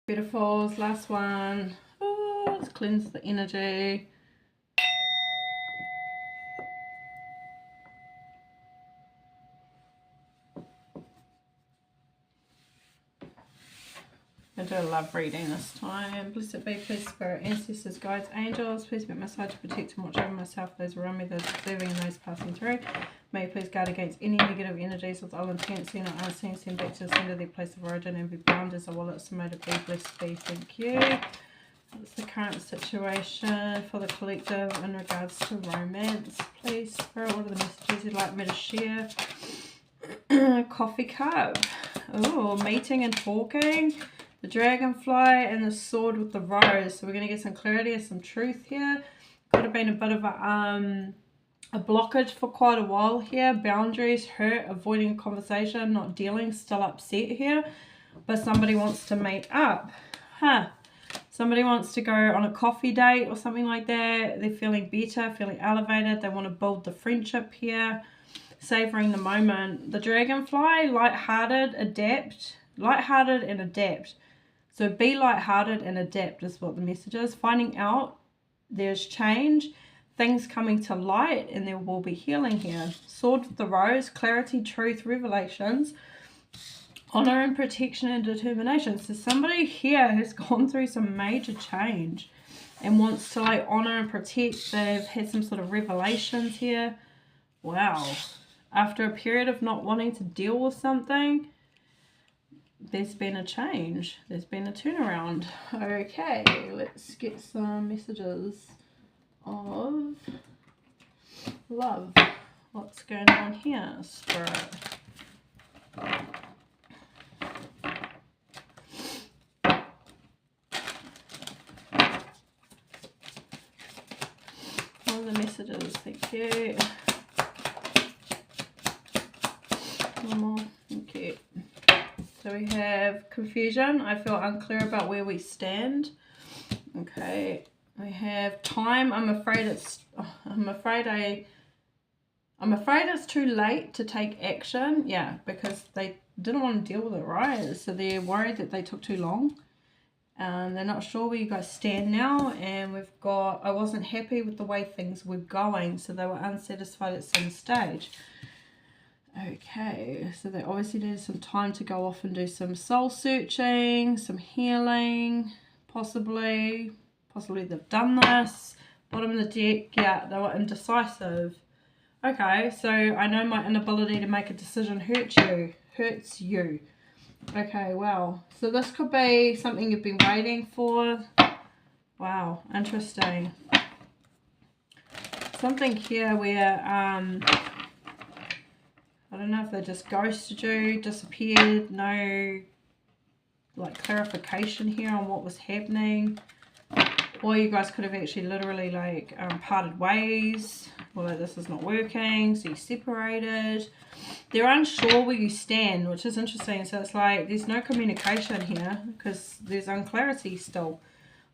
Beautiful. Last one. Oh, let's cleanse the energy. I do a love reading this time. Blessed be, please, Spirit, ancestors, guides, angels. Please make my side to protect and watch over myself, those around me, those observing, and those passing through. May you please guard against any negative energies with all intent, seen or unseen, send back to the centre of their place of origin and be bound as a wallet, so may it be. Blessed be. Thank you. What's the current situation for the collective in regards to romance? Please, Spirit, what are the messages you'd like me to share? Coffee cup. Oh, meeting and talking. The dragonfly and the sword with the rose. So we're going to get some clarity and some truth here. Could have been a bit of a blockage for quite a while here. Boundaries, hurt, avoiding a conversation, not dealing, still upset here. But somebody wants to meet up. Somebody wants to go on a coffee date or something like that. They're feeling better, feeling elevated. They want to build the friendship here. Savoring the moment. The dragonfly, lighthearted, adapt. Lighthearted and adapt. So be lighthearted and adapt is what the message is. Finding out there's change, things coming to light, and there will be healing here. Sword with the rose, clarity, truth, revelations, honor and protection and determination. So somebody here has gone through some major change and wants to like honor and protect. They've had some sort of revelations here. Wow. After a period of not wanting to deal with something, there's been a change. There's been a turnaround. Okay, let's get some messages of love. What's going on here, Spirit? What are the messages? Thank you. One more. Okay. So we have confusion. I feel unclear about where we stand. Okay. We have time. I'm afraid it's too late to take action. Yeah, because they didn't want to deal with it, right? So they're worried that they took too long. They're not sure where you guys stand now. And we've got, I wasn't happy with the way things were going. So they were unsatisfied at some stage. Okay, so they obviously needed some time to go off and do some soul searching, some healing, possibly they've done this. Bottom of the deck, yeah, they were indecisive. Okay, so I know my inability to make a decision hurts you. Okay, wow. So this could be something you've been waiting for. Wow, interesting. Something here where, I don't know if they just ghosted you, disappeared, no like clarification here on what was happening. Or you guys could have actually literally like parted ways. Well, like, this is not working, so you separated. They're unsure where you stand, which is interesting. So it's like there's no communication here because there's unclarity still.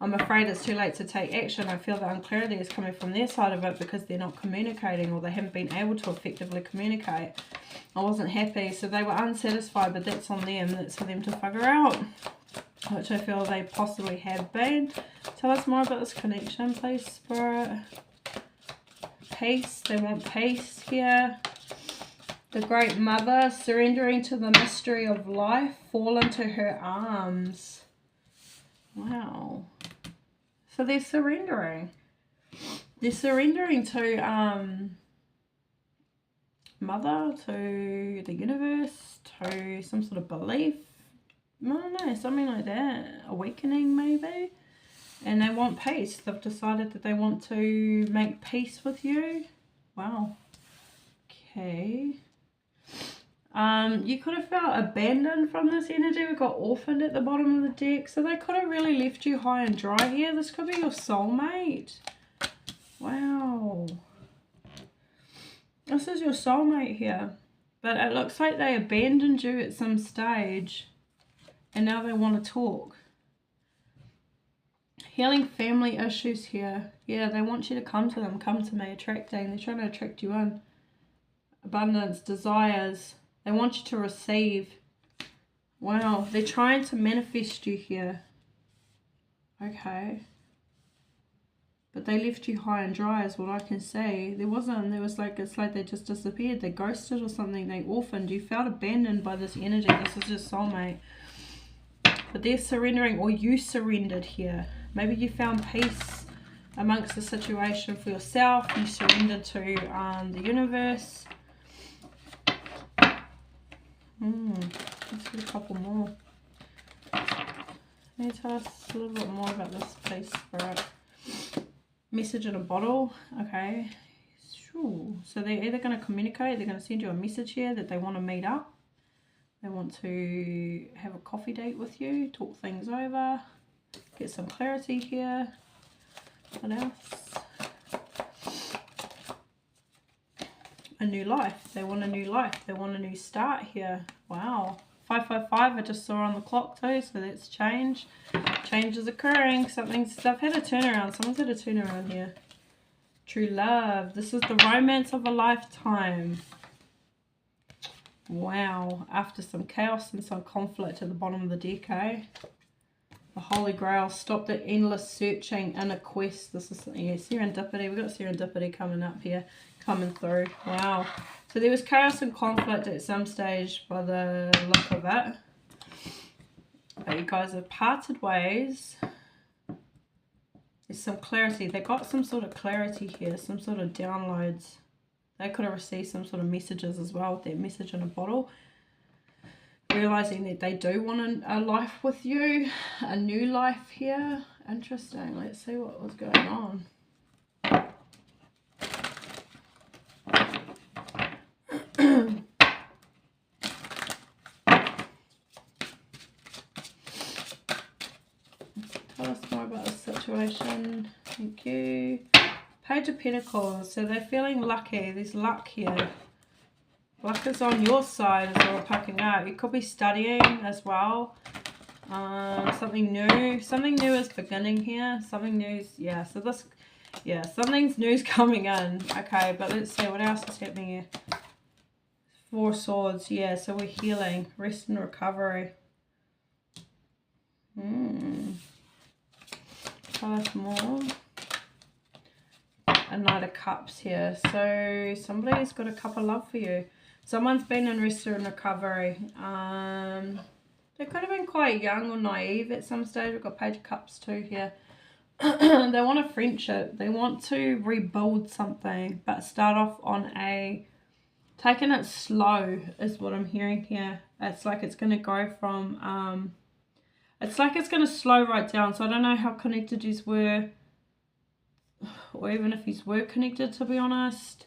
I'm afraid it's too late to take action. I feel the unclarity is coming from their side of it because they're not communicating or they haven't been able to effectively communicate. I wasn't happy, so they were unsatisfied, but that's on them. That's for them to figure out, which I feel they possibly have been. Tell us more about this connection, please, Spirit. Peace. They want peace here. The Great Mother, surrendering to the mystery of life, fall into her arms. Wow. So they're surrendering. They're surrendering to Mother, to the universe, to some sort of belief. I don't know, something like that. Awakening, maybe. And they want peace. They've decided that they want to make peace with you. Wow. Okay. You could have felt abandoned from this energy. We got orphaned at the bottom of the deck. So they could have really left you high and dry here. This could be your soulmate. Wow. This is your soulmate here. But it looks like they abandoned you at some stage. And now they want to talk. Healing family issues here. Yeah, they want you to come to them. Come to me. Attracting. They're trying to attract you in. Abundance. Desires. They want you to receive. Wow. They're trying to manifest you here. Okay. But they left you high and dry is what I can say. There was like, it's like they just disappeared. They ghosted or something. They orphaned. You felt abandoned by this energy. This is your soulmate. But they're surrendering, or you surrendered here. Maybe you found peace amongst the situation for yourself. You surrendered to the universe. Let's get a couple more. Can you tell us a little bit more about this peace, Spirit? Message in a bottle. Okay. Sure. So they're either going to communicate, they're going to send you a message here that they want to meet up. They want to have a coffee date with you, talk things over, get some clarity here. What else? A new life. They want a new life. They want a new start here. Wow. 555 I just saw on the clock too, so that's change. Change is occurring. They've had a turnaround. Someone's had a turnaround here. True love. This is the romance of a lifetime. Wow. After some chaos and some conflict at the bottom of the deck, eh? The Holy Grail. Stop the endless searching in a quest. This is, yeah, serendipity. We've got serendipity coming up here. Coming through. Wow. So there was chaos and conflict at some stage by the look of it. But you guys have parted ways. There's some clarity. They got some sort of clarity here. Some sort of downloads. They could have received some sort of messages as well with that message in a bottle. Realizing that they do want a life with you. A new life here. Interesting. Let's see what was going on. Tell us more about the situation. Thank you. Page of Pentacles. So they're feeling lucky. There's luck here. Luck is on your side as well, packing out. You could be studying as well. Something new. Something new is beginning here. Something new. Yeah, so this... Yeah, something's new's coming in. Okay, but let's see what else is happening here. 4 Swords. Yeah, so we're healing. Rest and recovery. Tell us more. A Knight of Cups here. So somebody's got a cup of love for you. Someone's been in rest and recovery. They could have been quite young or naive at some stage. We've got Page of Cups too here. They want a friendship. They want to rebuild something, but start off on a... Taking it slow is what I'm hearing here. It's like it's going to go from... it's like it's going to slow right down. So I don't know how connected you were, or even if you were connected, to be honest.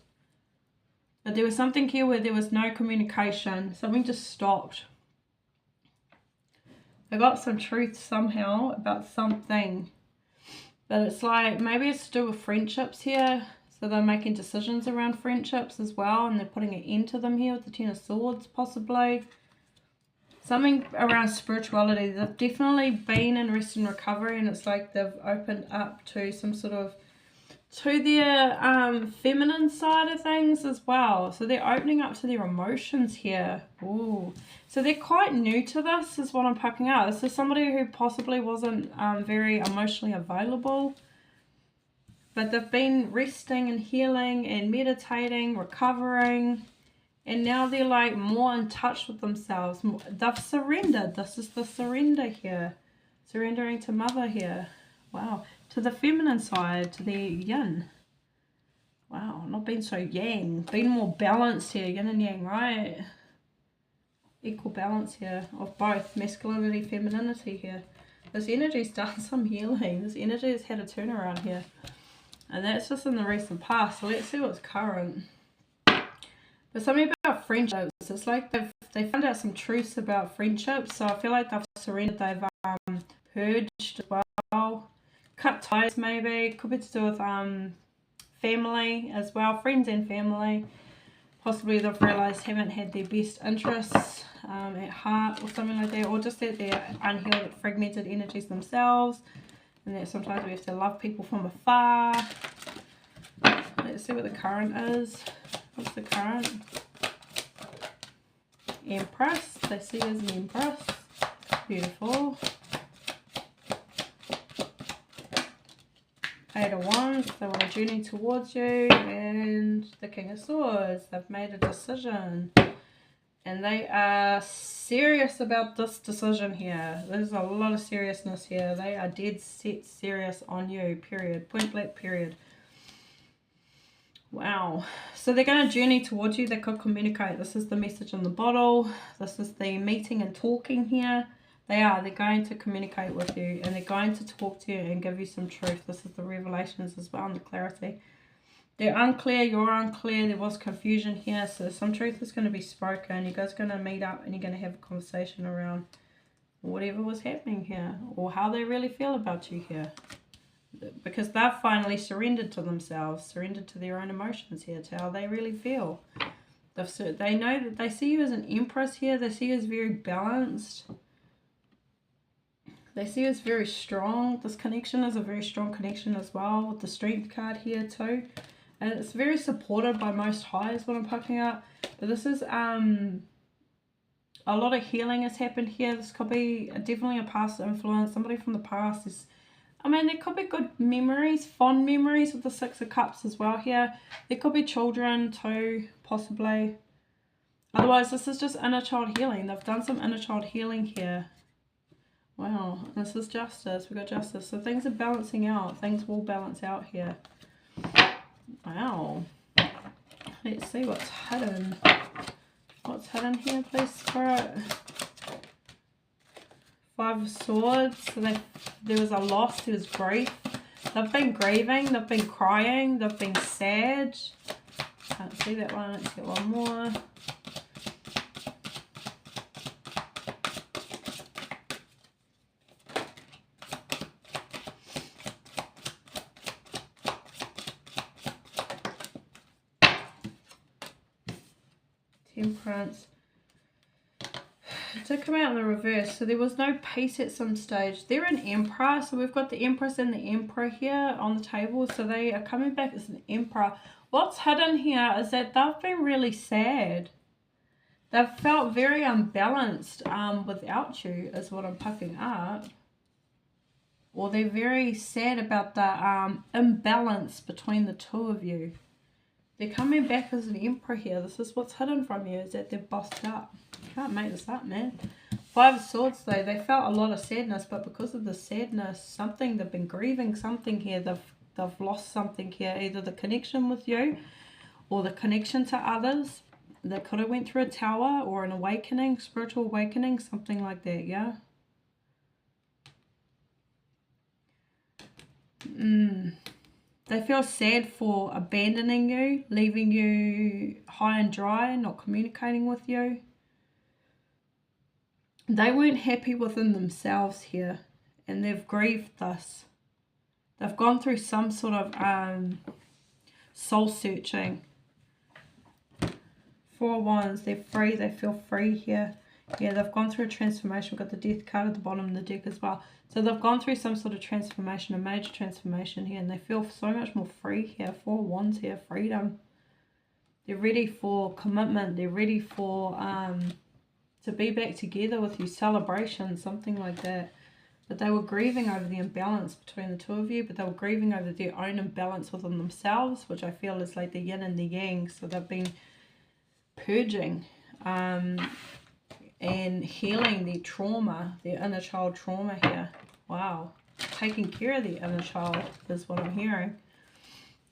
But there was something here where there was no communication. Something just stopped. I got some truth somehow about something. But it's like, maybe it's to do with friendships here. So they're making decisions around friendships as well. And they're putting an end to them here with the Ten of Swords, possibly. Something around spirituality. They've definitely been in rest and recovery. And it's like they've opened up to some sort of... to their feminine side of things as well. So they're opening up to their emotions here. Ooh. So they're quite new to this is what I'm picking out. This is somebody who possibly wasn't very emotionally available. But they've been resting and healing and meditating, recovering. And now they're like more in touch with themselves. They've surrendered. This is the surrender here. Surrendering to mother here. Wow. To the feminine side, to their yin. Wow, not being so yang. Being more balanced here, yin and yang, right? Equal balance here of both masculinity, femininity here. This energy's done some healing. This energy has had a turnaround here. And that's just in the recent past. So let's see what's current. But something about friendships. It's like they found out some truths about friendships. So I feel like they've surrendered. They've purged as well. Cut ties maybe. Could be to do with family as well. Friends and family. Possibly they've realised haven't had their best interests at heart or something like that. Or just that they're unhealed, fragmented energies themselves. And that sometimes we have to love people from afar. Let's see what the current is. What's the current? Empress. They see as an Empress. Beautiful. Page of Wands, they want to journey towards you. And the King of Swords, they've made a decision. And they are serious about this decision here. There's a lot of seriousness here. They are dead set serious on you, period. Point blank, period. Wow. So they're going to journey towards you. They could communicate. This is the message in the bottle. This is the meeting and talking here. They're going to communicate with you. And they're going to talk to you and give you some truth. This is the revelations as well and the clarity. They're unclear, you're unclear, there was confusion here, so some truth is going to be spoken. You guys are going to meet up and you're going to have a conversation around whatever was happening here, or how they really feel about you here. Because they've finally surrendered to themselves, surrendered to their own emotions here, to how they really feel. They know that they see you as an empress here, they see you as very balanced. They see you as very strong. This connection is a very strong connection as well, with the Strength card here too. And it's very supported by Most High is what I'm picking up. But this is a lot of healing has happened here. This could be definitely a past influence. Somebody from the past is, I mean, there could be good memories, fond memories with the Six of Cups as well here. There could be children too, possibly. Otherwise, this is just inner child healing. They've done some inner child healing here. Wow, this is justice. We've got justice. So things are balancing out. Things will balance out here. Wow. Let's see what's hidden. What's hidden here, please, Spirit? Five of Swords. So there was a loss, there was grief. They've been grieving, they've been crying, they've been sad. Can't see that one. Let's get one more. Temperance. It did come out in the reverse, so there was no peace at some stage. They're an emperor, so we've got the empress and the emperor here on the table, so they are coming back as an emperor. What's hidden here is that they've been really sad. They've felt very unbalanced without you, is what I'm picking up. Or they're very sad about the imbalance between the two of you. They're coming back as an emperor here. This is what's hidden from you, is that they're bossed up. You can't make this up, man. Five of Swords, though, they felt a lot of sadness, but because of the sadness, something, they've been grieving something here. They've lost something here, either the connection with you or the connection to others. They could have went through a tower or an awakening, spiritual awakening, something like that, yeah? They feel sad for abandoning you, leaving you high and dry, not communicating with you. They weren't happy within themselves here, and they've grieved this. They've gone through some sort of soul searching. Four of Wands, they're free, they feel free here. Yeah, they've gone through a transformation. We've got the Death card at the bottom of the deck as well. So they've gone through some sort of transformation, a major transformation here, and they feel so much more free here. Four of Wands here, freedom. They're ready for commitment. They're ready for to be back together with you, celebration, something like that. But they were grieving over the imbalance between the two of you, but they were grieving over their own imbalance within themselves, which I feel is like the yin and the yang. So they've been purging and healing their trauma, their inner child trauma here. Wow. Taking care of the inner child is what I'm hearing.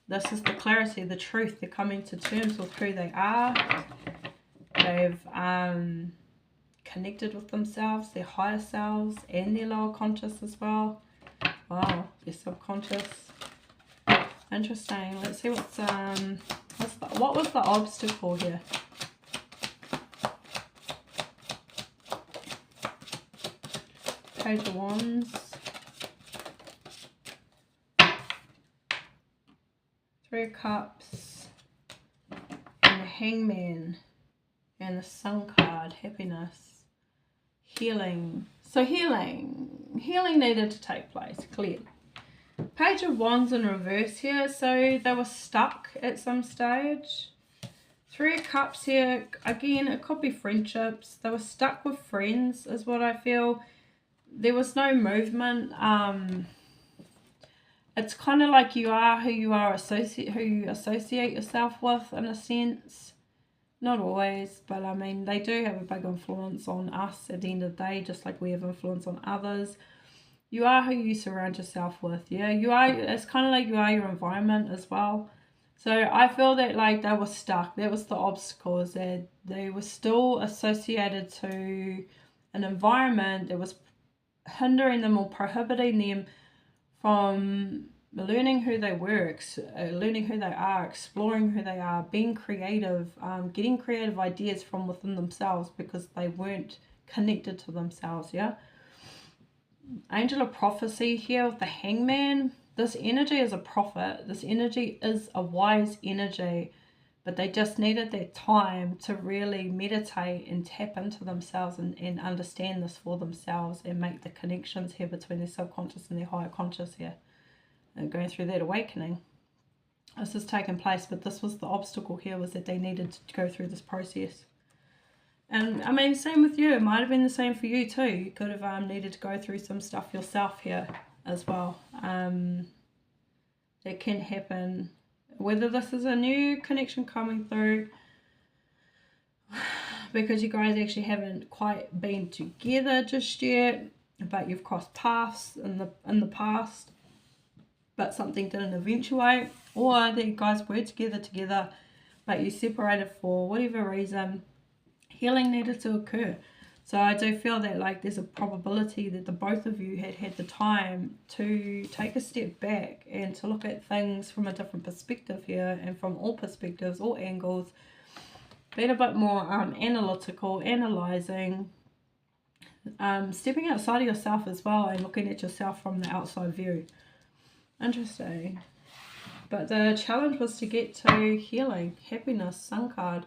This is the clarity, the truth. They're coming to terms with who they are. They've connected with themselves, their higher selves, and their lower conscious as well. Wow, their subconscious. Interesting. Let's see what was the obstacle here? Page of Wands. Three of Cups. And the Hangman. And the Sun card. Happiness. Healing. So healing needed to take place, clearly. Page of Wands in reverse here. So they were stuck at some stage. Three of Cups here. Again, it could be friendships. They were stuck with friends is what I feel. There was no movement. it's kind of like you are who you associate yourself with, in a sense. Not always, but I mean, they do have a big influence on us at the end of the day, just like we have influence on others. You are who you surround yourself with. Yeah, you are. It's kind of like you are your environment as well. So I feel that like they were stuck. That was the obstacles. They were still associated to an environment that was hindering them or prohibiting them from learning who they were, learning who they are, exploring who they are, being creative, getting creative ideas from within themselves, because they weren't connected to themselves. Yeah. Angel of prophecy here with the Hangman. This energy is a prophet. This energy is a wise energy, but they just needed that time to really meditate and tap into themselves and understand this for themselves and make the connections here between their subconscious and their higher conscious here, and going through that awakening. This has taken place, but this was the obstacle here, was that they needed to go through this process. And I mean, same with you. It might have been the same for you too. You could have needed to go through some stuff yourself here as well. That can happen. Whether this is a new connection coming through, because you guys actually haven't quite been together just yet, but you've crossed paths in the past, but something didn't eventuate, or that you guys were together, but you separated for whatever reason. Healing needed to occur. So I do feel that like there's a probability that the both of you had the time to take a step back and to look at things from a different perspective here, and from all perspectives, all angles, being a bit more analytical, analysing, stepping outside of yourself as well, and looking at yourself from the outside view. Interesting. But the challenge was to get to healing, happiness, Sun card.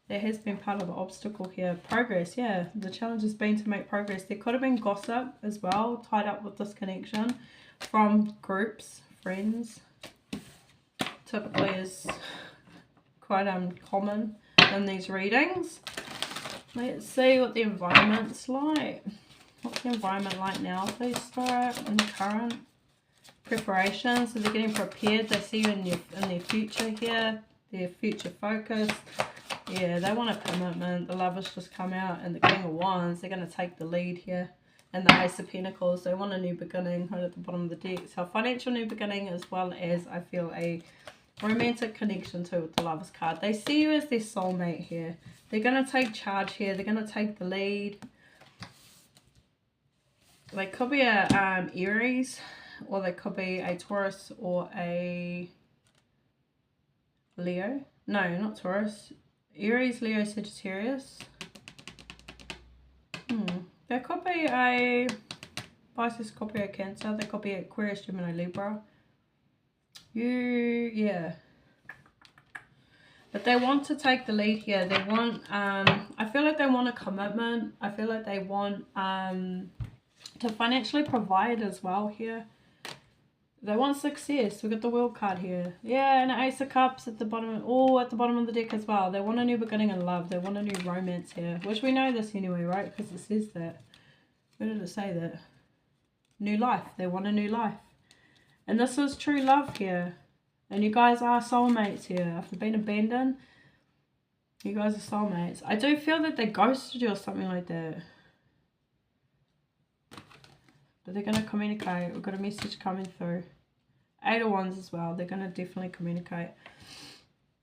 There has been part of the obstacle here. Progress, yeah. The challenge has been to make progress. There could have been gossip as well, tied up with this connection, from groups, friends. Typically is quite common in these readings. Let's see what the environment's like. What's the environment like now, please, Spirit, in the current preparations? So they're getting prepared. They see you in their future here, their future focus. Yeah, they want a commitment. The Lovers just come out, and the King of Wands, they're going to take the lead here. And the Ace of Pentacles, they want a new beginning right at the bottom of the deck. So a financial new beginning, as well as, I feel, a romantic connection too with the Lovers card. They see you as their soulmate here. They're going to take charge here. They're going to take the lead. They could be a Aries, or they could be a Taurus or a Leo. No, not Taurus. Aries, Leo, Sagittarius. There could be a Pisces, Scorpio, Cancer. There could be Aquarius, Gemini, Libra. Yeah. But they want to take the lead here. They want, I feel like they want a commitment. I feel like they want to financially provide as well here. They want success. We've got the World card here. Yeah, and Ace of Cups at the bottom, at the bottom of the deck as well. They want a new beginning in love. They want a new romance here. Which we know this anyway, right? Because it says that. Where did it say that? New life. They want a new life. And this is true love here. And you guys are soulmates here. After being abandoned, you guys are soulmates. I do feel that they ghosted you or something like that. But they're going to communicate. We've got a message coming through. 8 of Wands as well. They're going to definitely communicate.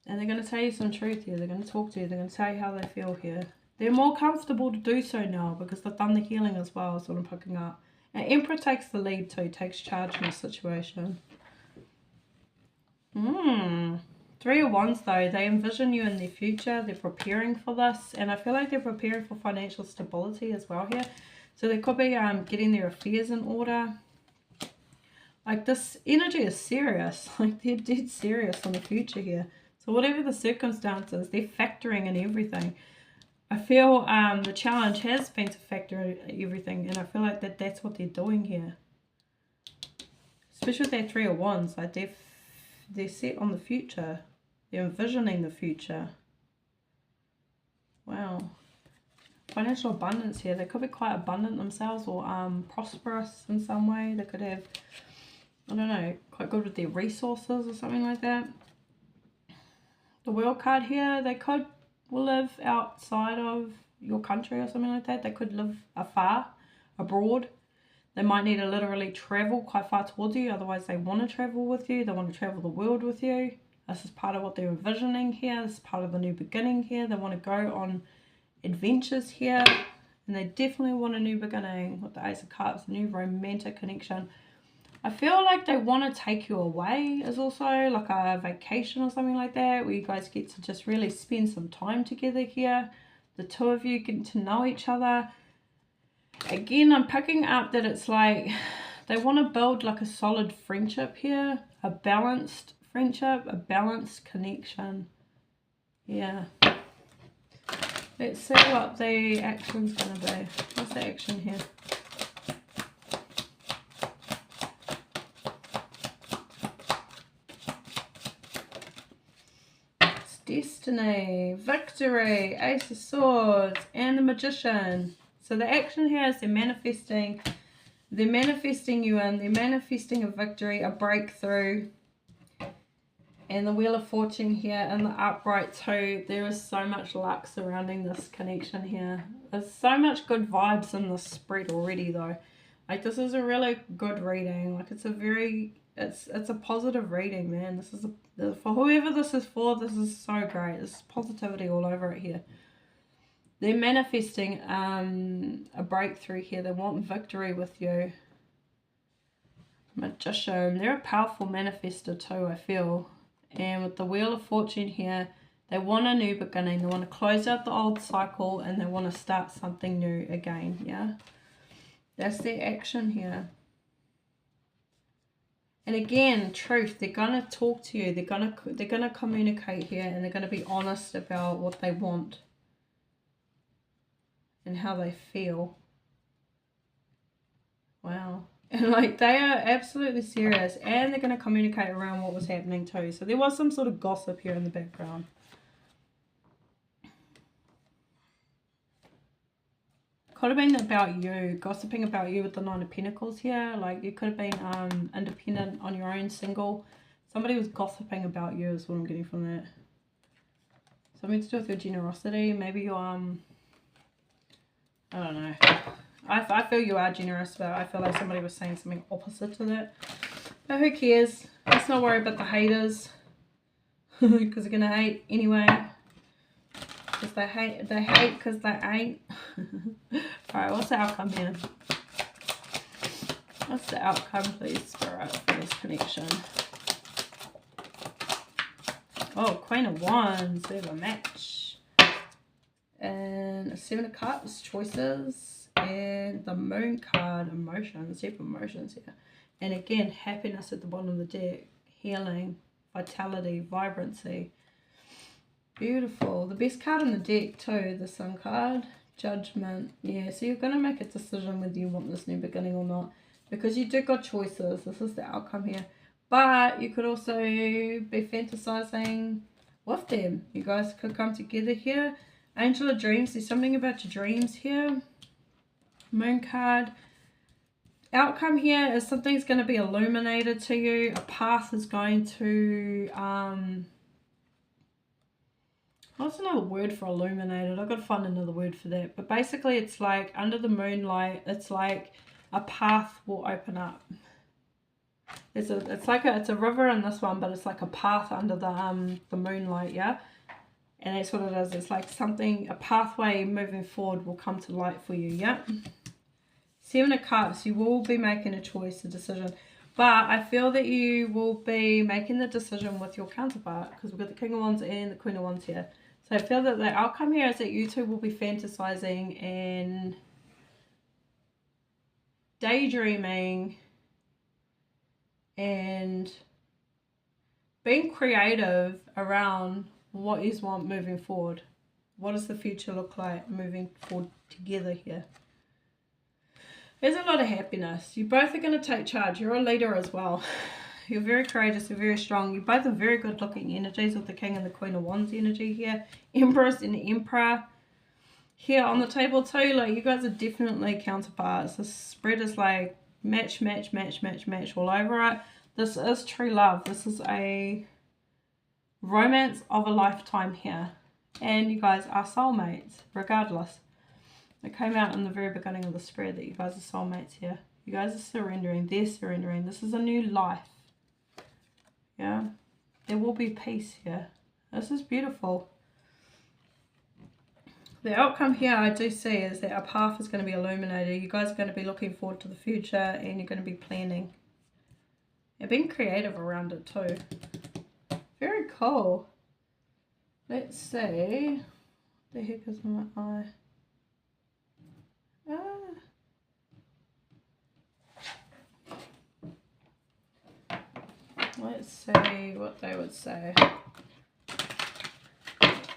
And they're going to tell you some truth here. They're going to talk to you. They're going to tell you how they feel here. They're more comfortable to do so now because they've done the healing as well. Is what I'm picking up. And Emperor takes the lead too. Takes charge in the situation. 3 of Wands though. They envision you in their future. They're preparing for this. And I feel like they're preparing for financial stability as well here. So they could be getting their affairs in order. Like this energy is serious. Like they're dead serious on the future here. So whatever the circumstances, they're factoring in everything. I feel the challenge has been to factor in everything. And I feel like that's what they're doing here. Especially with that 3 of Wands. Like they're set on the future. They're envisioning the future. Wow. Financial abundance here. They could be quite abundant themselves or prosperous in some way. They could have I don't know, quite good with their resources or something like that. The World card here, they could live outside of your country or something like that. They could live afar, abroad. They might need to literally travel quite far towards you, otherwise they want to travel with you. They want to travel the world with you. This is part of what they're envisioning here. This is part of the new beginning here. They want to go on adventures here, and they definitely want a new beginning with the Ace of Cups, new romantic connection. I feel like they want to take you away as also like a vacation or something like that, where you guys get to just really spend some time together here. The two of you getting to know each other. Again, I'm picking up that it's like they want to build like a solid friendship here, a balanced friendship, a balanced connection. Yeah. Let's see what the action's going to be. What's the action here? It's Destiny, Victory, Ace of Swords, and the Magician. So the action here is they're manifesting you in, they're manifesting a victory, a breakthrough. And the Wheel of Fortune here and the upright too. There is so much luck surrounding this connection here. There's so much good vibes in this spread already though. Like this is a really good reading. Like it's a positive reading, man. This is for whoever this is for, this is so great. There's positivity all over it here. They're manifesting a breakthrough here. They want victory with you. Magician. They're a powerful manifester too, I feel. And with the Wheel of Fortune here, they want a new beginning. They want to close out the old cycle and they want to start something new again, yeah? That's their action here. And again, truth, they're going to talk to you. They're going to communicate here and they're going to be honest about what they want and how they feel. Wow. And like they are absolutely serious and they're going to communicate around what was happening too. So there was some sort of gossip here in the background. Could have been about you, gossiping about you with the Nine of Pentacles here. Like you could have been independent on your own, single. Somebody was gossiping about you is what I'm getting from that. Something to do with your generosity. Maybe you're, I don't know. I feel you are generous, but I feel like somebody was saying something opposite to that. But who cares? Let's not worry about the haters. Because they're going to hate anyway. Because they hate because they ain't. Alright, what's the outcome here? What's the outcome, please, Spirit, for this connection? Oh, Queen of Wands. We have a match. And a Seven of Cups, choices. And the Moon card, emotions, deep emotions here. And again, happiness at the bottom of the deck. Healing, vitality, vibrancy. Beautiful. The best card in the deck too, the Sun card. Judgment. Yeah, so you're going to make a decision whether you want this new beginning or not. Because you do got choices. This is the outcome here. But you could also be fantasizing with them. You guys could come together here. Angel of Dreams. There's something about your dreams here. Moon card. Outcome here is something's going to be illuminated to you. A path is going to... what's another word for illuminated? I've got to find another word for that. But basically it's like under the moonlight, it's like a path will open up. It's a river in this one, but it's like a path under the moonlight, yeah? And that's what it is. It's like something, a pathway moving forward will come to light for you, yeah? Seven of Cups, you will be making a choice, a decision. But I feel that you will be making the decision with your counterpart because we've got the King of Wands and the Queen of Wands here. So I feel that the outcome here is that you two will be fantasizing and daydreaming and being creative around what you want moving forward. What does the future look like moving forward together here? There's a lot of happiness. You both are going to take charge. You're a leader as well. You're very courageous. You're very strong. You both are very good looking energies with the King and the Queen of Wands energy here. Empress and Emperor here on the table too. Like you guys are definitely counterparts. This spread is like match, match, match, match, match all over it. This is true love. This is a romance of a lifetime here. And you guys are soulmates, regardless. It came out in the very beginning of the spread that you guys are soulmates here. You guys are surrendering. They're surrendering. This is a new life. Yeah. There will be peace here. This is beautiful. The outcome here I do see is that a path is going to be illuminated. You guys are going to be looking forward to the future, and you're going to be planning. And being creative around it too. Very cool. Let's see. What the heck is in my eye? Let's see what they would say.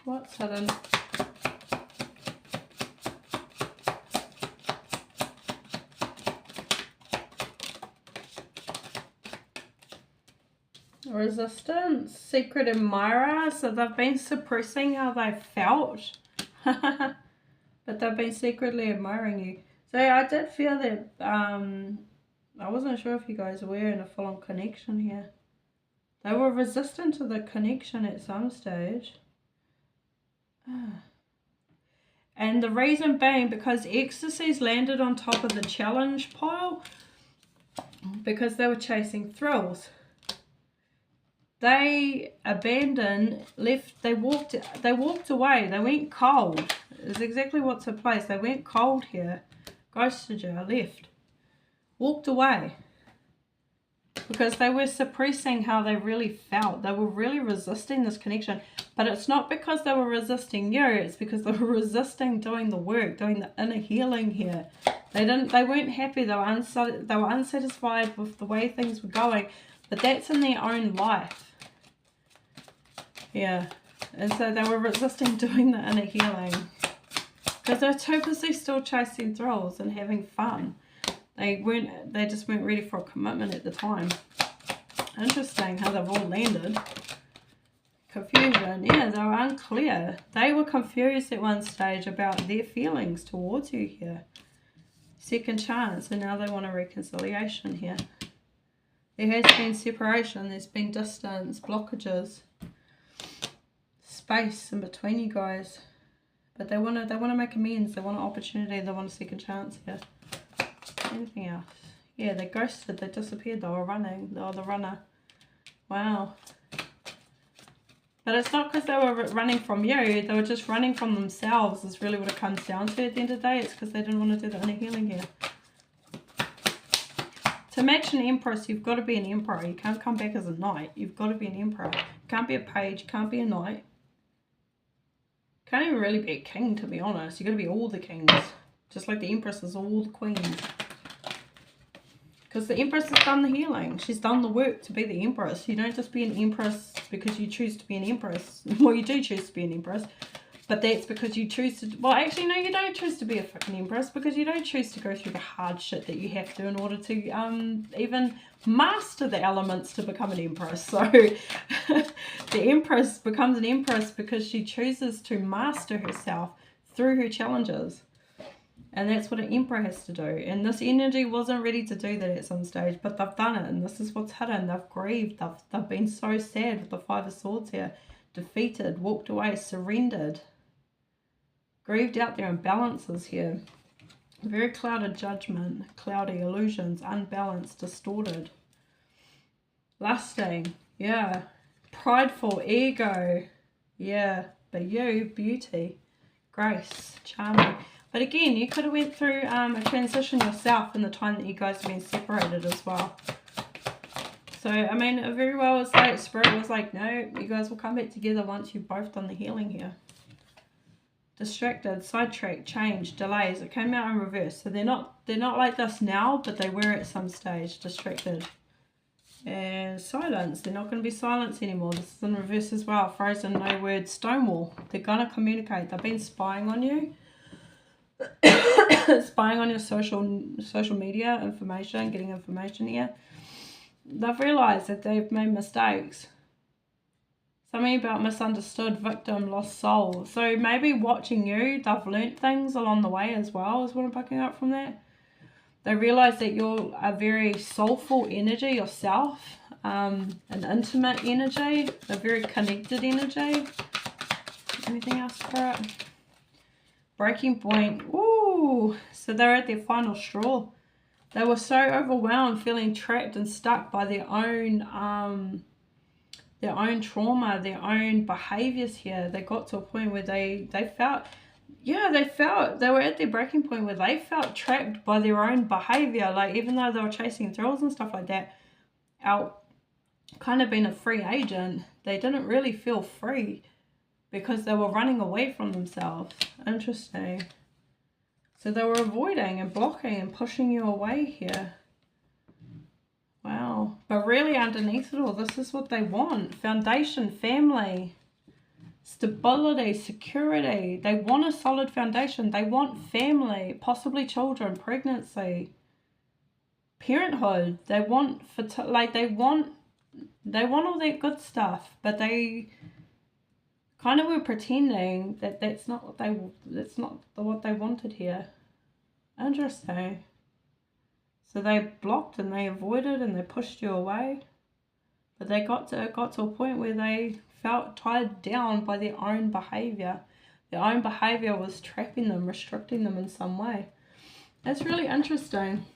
What's hidden? Resistance, secret admirer. So they've been suppressing how they felt. But they've been secretly admiring you. So I did feel that, I wasn't sure if you guys were in a full-on connection here. They were resistant to the connection at some stage. And the reason being because ecstasies landed on top of the challenge pile because they were chasing thrills. They abandoned, left, they walked away, they went cold. Is exactly what took place. They went cold here, ghosted you, left, walked away. Because they were suppressing how they really felt. They were really resisting this connection. But it's not because they were resisting you, it's because they were resisting doing the work, doing the inner healing here. They weren't happy, they were unsatisfied with the way things were going. But that's in their own life. Yeah. And so they were resisting doing the inner healing. Because they're too busy still chasing thrills and having fun. They just weren't ready for a commitment at the time. Interesting how they've all landed. Confusion. Yeah, they were unclear. They were confused at one stage about their feelings towards you here. Second chance, and now they want a reconciliation here. There has been separation, there's been distance, blockages, space in between you guys. But they want to make amends, they want an opportunity, they want a second chance here. Anything else? Yeah, they ghosted, they disappeared, they were running, they were the runner. Wow. But it's not because they were running from you, they were just running from themselves is really what it comes down to at the end of the day. It's because they didn't want to do the inner healing here. To match an empress, you've got to be an emperor. You can't come back as a knight. You've got to be an emperor. You can't be a page, you can't be a knight. You can't even really be a king, to be honest. You've got to be all the kings. Just like the empress is all the queens. Because the empress has done the healing. She's done the work to be the empress. You don't just be an empress because you choose to be an empress. Well, you do choose to be an empress. But that's because you choose to... Well, actually, no, you don't choose to be a fucking empress. Because you don't choose to go through the hard shit that you have to in order to even master the elements to become an empress. So, the empress becomes an empress because she chooses to master herself through her challenges. And that's what an emperor has to do. And this energy wasn't ready to do that at some stage, but they've done it. And this is what's hidden. They've grieved. They've been so sad with the Five of Swords here. Defeated, walked away, surrendered. Grieved out their imbalances here. Very clouded judgment, cloudy illusions, unbalanced, distorted. Lusting, yeah. Prideful, ego, yeah. But you, beauty, grace, charming. But again, you could have went through a transition yourself in the time that you guys have been separated as well. So, I mean, it very well was like, Spirit was like, no, you guys will come back together once you've both done the healing here. Distracted, sidetracked, changed, delays. It came out in reverse. So they're not like this now, but they were at some stage. Distracted. And silence. They're not going to be silence anymore. This is in reverse as well. Frozen, no words, stonewall. They're going to communicate. They've been spying on you. Spying on your social media information, getting information here. They've realised that they've made mistakes. Something about misunderstood, victim, lost soul. So maybe watching you, they've learnt things along the way as well, is what I'm picking up from that. They realise that you're a very soulful energy yourself. an intimate energy, a very connected energy. Anything else for it? Breaking point. Ooh, so they're at their final straw. They were so overwhelmed, feeling trapped and stuck by their own trauma, their own behaviors here. They got to a point where they felt, yeah, they were at their breaking point where they felt trapped by their own behavior. Like, even though they were chasing thrills and stuff like that, out kind of being a free agent, they didn't really feel free because they were running away from themselves. Interesting. So they were avoiding and blocking and pushing you away here. Wow. But really underneath it all, this is what they want. Foundation, family, stability, security. They want a solid foundation. They want family, possibly children, pregnancy, parenthood. They want, they want all that good stuff, but they kind of were pretending that that's not what they wanted here. Interesting. So they blocked and they avoided and they pushed you away, but they got to a point where they felt tied down by their own behavior. Their own behavior was trapping them, restricting them in some way. That's really interesting.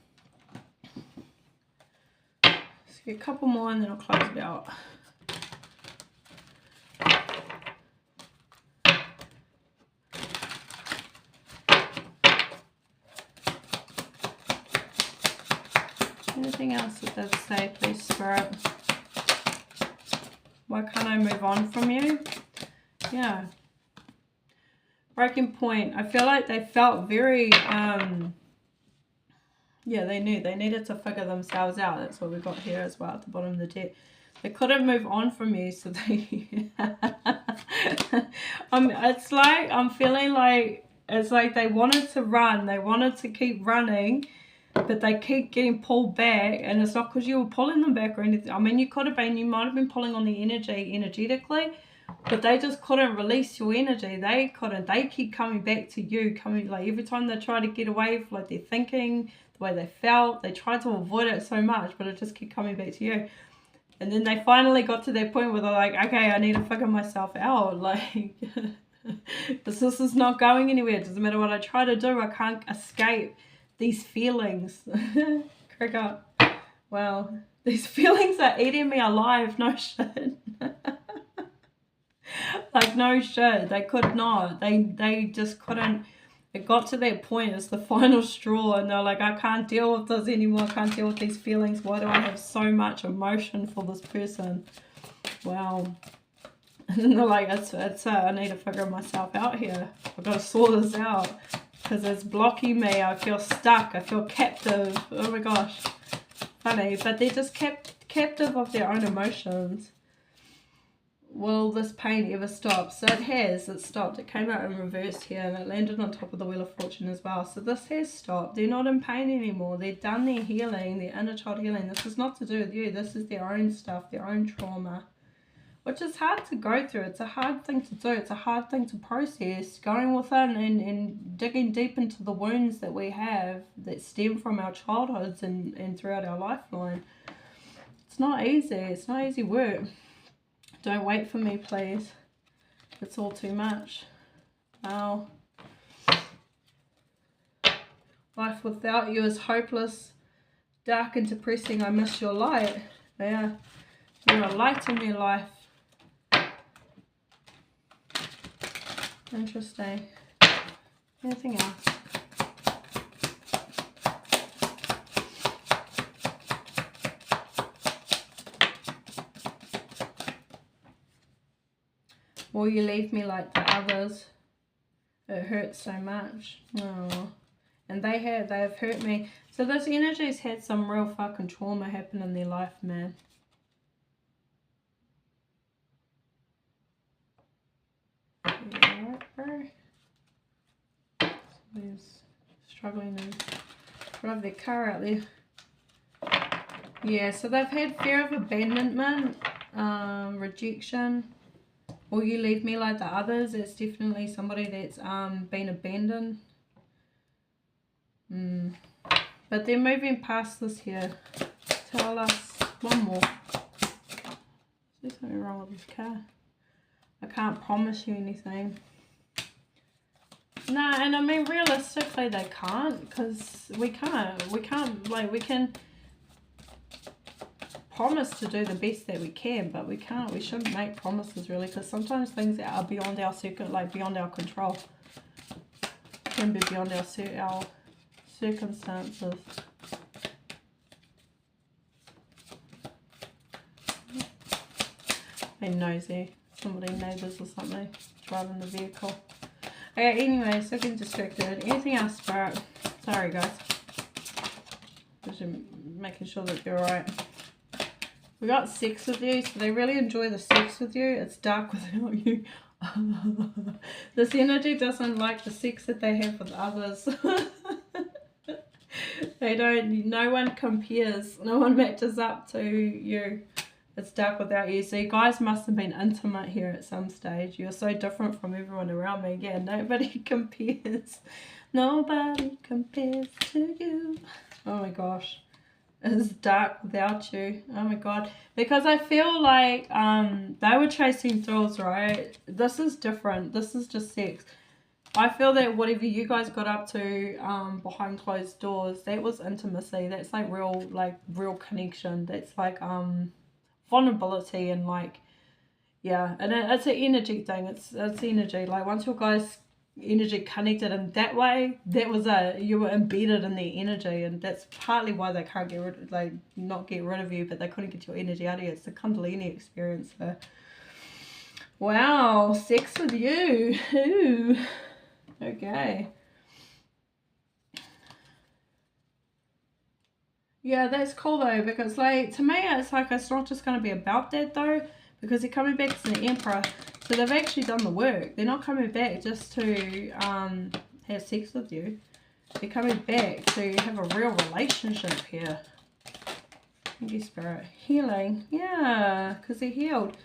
Let's get a couple more and then I'll close it out. Anything else that they'd say, please, Spirit? Why can't I move on from you? Yeah. Breaking point. I feel like they felt very, yeah, they knew they needed to figure themselves out. That's what we got here as well at the bottom of the deck. They couldn't move on from you, so they... it's like, I'm feeling like, it's like they wanted to run. They wanted to keep running, but they keep getting pulled back, and it's not because you were pulling them back or anything. I mean, you might have been pulling on the energetically, but they just couldn't release your energy. They couldn't. They keep coming back to you, like every time they try to get away from like their thinking, the way they felt, they tried to avoid it so much, but it just kept coming back to you. And then they finally got to that point where they're like, okay, I need to figure myself out. Like, this is not going anywhere. It doesn't matter what I try to do, I can't escape these feelings. Crack up. Wow. These feelings are eating me alive. No shit. Like, no shit. They could not. They just couldn't. It got to that point. It's the final straw. And they're like, I can't deal with this anymore. I can't deal with these feelings. Why do I have so much emotion for this person? Wow. And then they're like, it's I need to figure myself out here. I've got to sort this out. Because it's blocking me. I feel stuck. I feel captive. Oh my gosh. Funny. But they're just captive of their own emotions. Will this pain ever stop? So it has. It stopped. It came out in reverse here. And it landed on top of the Wheel of Fortune as well. So this has stopped. They're not in pain anymore. They've done their healing. Their inner child healing. This is not to do with you. This is their own stuff. Their own trauma. Which is hard to go through. It's a hard thing to do. It's a hard thing to process. Going within and digging deep into the wounds that we have that stem from our childhoods and throughout our lifeline. It's not easy. It's not easy work. Don't wait for me, please. It's all too much. Wow. Life without you is hopeless, dark and depressing. I miss your light. Yeah. You're a light in your life. Interesting. Anything else? Will you leave me like the others? It hurts so much. Oh. And they have hurt me. So those energies had some real fucking trauma happen in their life, man. Somebody's struggling to drive their car out there. Yeah, so they've had fear of abandonment, rejection. Will you leave me like the others? It's definitely somebody that's been abandoned. But they're moving past this here. Tell us one more. There's something wrong with this car. I can't promise you anything. No, and I mean realistically they can't, because we can't like, we can promise to do the best that we can, but we shouldn't make promises really, because sometimes things that are beyond our beyond our control can be beyond our circumstances. Been nosy, somebody, neighbours or something, driving the vehicle. Okay, anyway, so getting distracted. Anything else, Spirit? Sorry, guys. Just making sure that you're alright. We got sex with you, so they really enjoy the sex with you. It's dark without you. This energy doesn't like the sex that they have with others. They don't, no one compares, no one matches up to you. It's dark without you. So you guys must have been intimate here at some stage. You're so different from everyone around me. Yeah, nobody compares. Nobody compares to you. Oh my gosh. It's dark without you. Oh my god. Because I feel like they were chasing thrills, right? This is different. This is just sex. I feel that whatever you guys got up to behind closed doors, that was intimacy. That's like real connection. That's like vulnerability, and like, yeah, and it's an energy thing. It's energy. Like once your guys energy connected in that way, that was you were embedded in their energy, and that's partly why they can't not get rid of you, but they couldn't get your energy out of you. It's the Kundalini experience. So wow, sex with you. Ooh. Okay. Yeah, that's cool though, because like to me it's like it's not just going to be about that though, because they're coming back as the Emperor, so they've actually done the work. They're not coming back just to have sex with you. They're coming back to have a real relationship here. Thank you, Spirit. Healing. Yeah, because they're healed.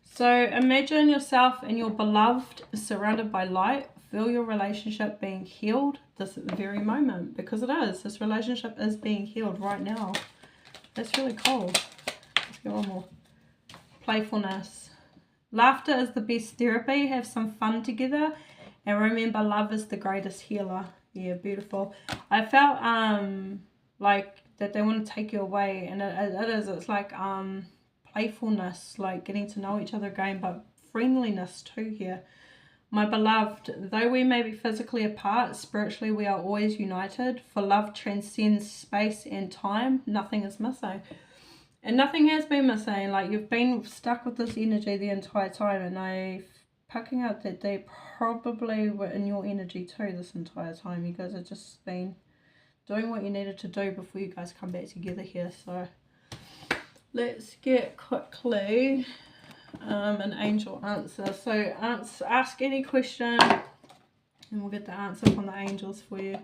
So imagine yourself and your beloved surrounded by light. Feel your relationship being healed this very moment, because it is. This relationship is being healed right now. That's really cool. Let's go one more. Playfulness. Laughter is the best therapy. Have some fun together. And remember, love is the greatest healer. Yeah, beautiful. I felt like that they want to take you away. And it is. It's like playfulness, like getting to know each other again, but friendliness too here. My beloved, though we may be physically apart, spiritually we are always united. For love transcends space and time. Nothing is missing. And nothing has been missing. Like, you've been stuck with this energy the entire time. And I'm picking up that they probably were in your energy too this entire time. You guys have just been doing what you needed to do before you guys come back together here. So let's get quickly an angel answer. So ask any question and we'll get the answer from the angels for you.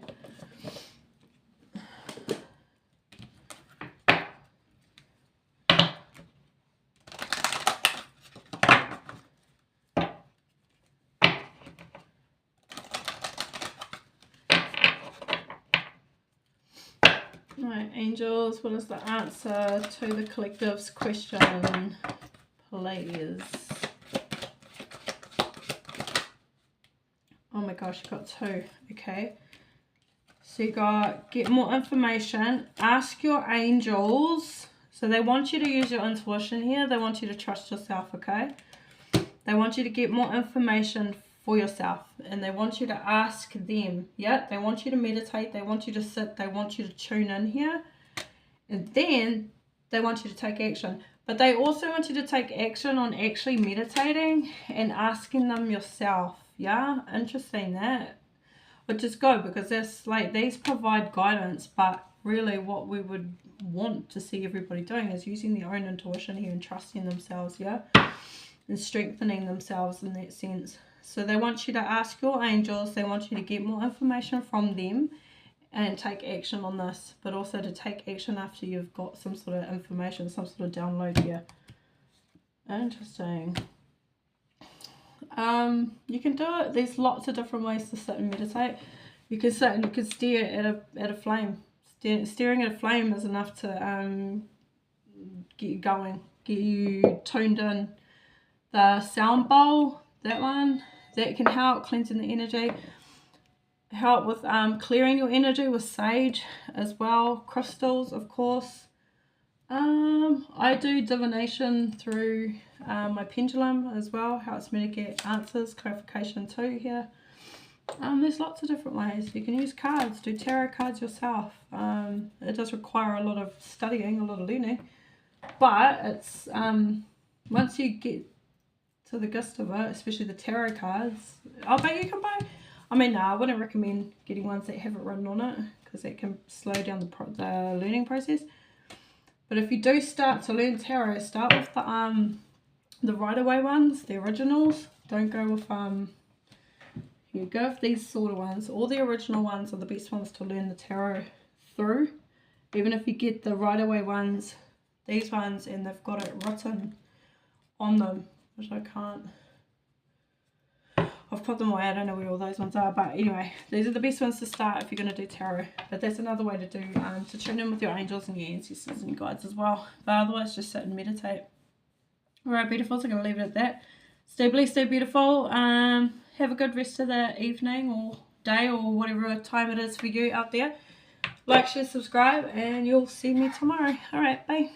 Right, angels, what is the answer to the collective's question, please? Oh my gosh, you got two. Okay. So you got get more information. Ask your angels. So they want you to use your intuition here. They want you to trust yourself, okay? They want you to get more information for yourself. And they want you to ask them. Yeah, they want you to meditate. They want you to sit. They want you to tune in here. And then they want you to take action. But they also want you to take action on actually meditating and asking them yourself. Yeah, interesting that. Which is good, because that's like, these provide guidance, but really what we would want to see everybody doing is using their own intuition here and trusting themselves, yeah? And strengthening themselves in that sense. So they want you to ask your angels, they want you to get more information from them and take action on this, but also to take action after you've got some sort of information, some sort of download here. Interesting. You can do it. There's lots of different ways to sit and meditate. You can sit and you can stare at a flame. Staring at a flame is enough to get you going, get you tuned in. The sound bowl, that one, that can help cleansing the energy. Help with clearing your energy with sage as well. Crystals, of course. I do divination through my pendulum as well. Helps me to get answers, clarification too here. There's lots of different ways. You can use cards, do tarot cards yourself. It does require a lot of studying, a lot of learning. But it's once you get to the gist of it, especially the tarot cards, but you can buy. I mean, no, I wouldn't recommend getting ones that have it written on it because it can slow down the learning process. But if you do start to learn tarot, start with the Rider-Waite ones, the originals. Don't go with you go with these sort of ones. All the original ones are the best ones to learn the tarot through. Even if you get the Rider-Waite ones, these ones, and they've got it written on them, which I can't. I've put them away, I don't know where all those ones are, but anyway, these are the best ones to start if you're going to do tarot. But that's another way to do, to tune in with your angels and your ancestors and your guides as well. But otherwise, just sit and meditate. Alright, beautifuls, I'm going to leave it at that. Stay blessed, stay beautiful. Have a good rest of the evening or day or whatever time it is for you out there. Like, share, subscribe, and you'll see me tomorrow. Alright, bye.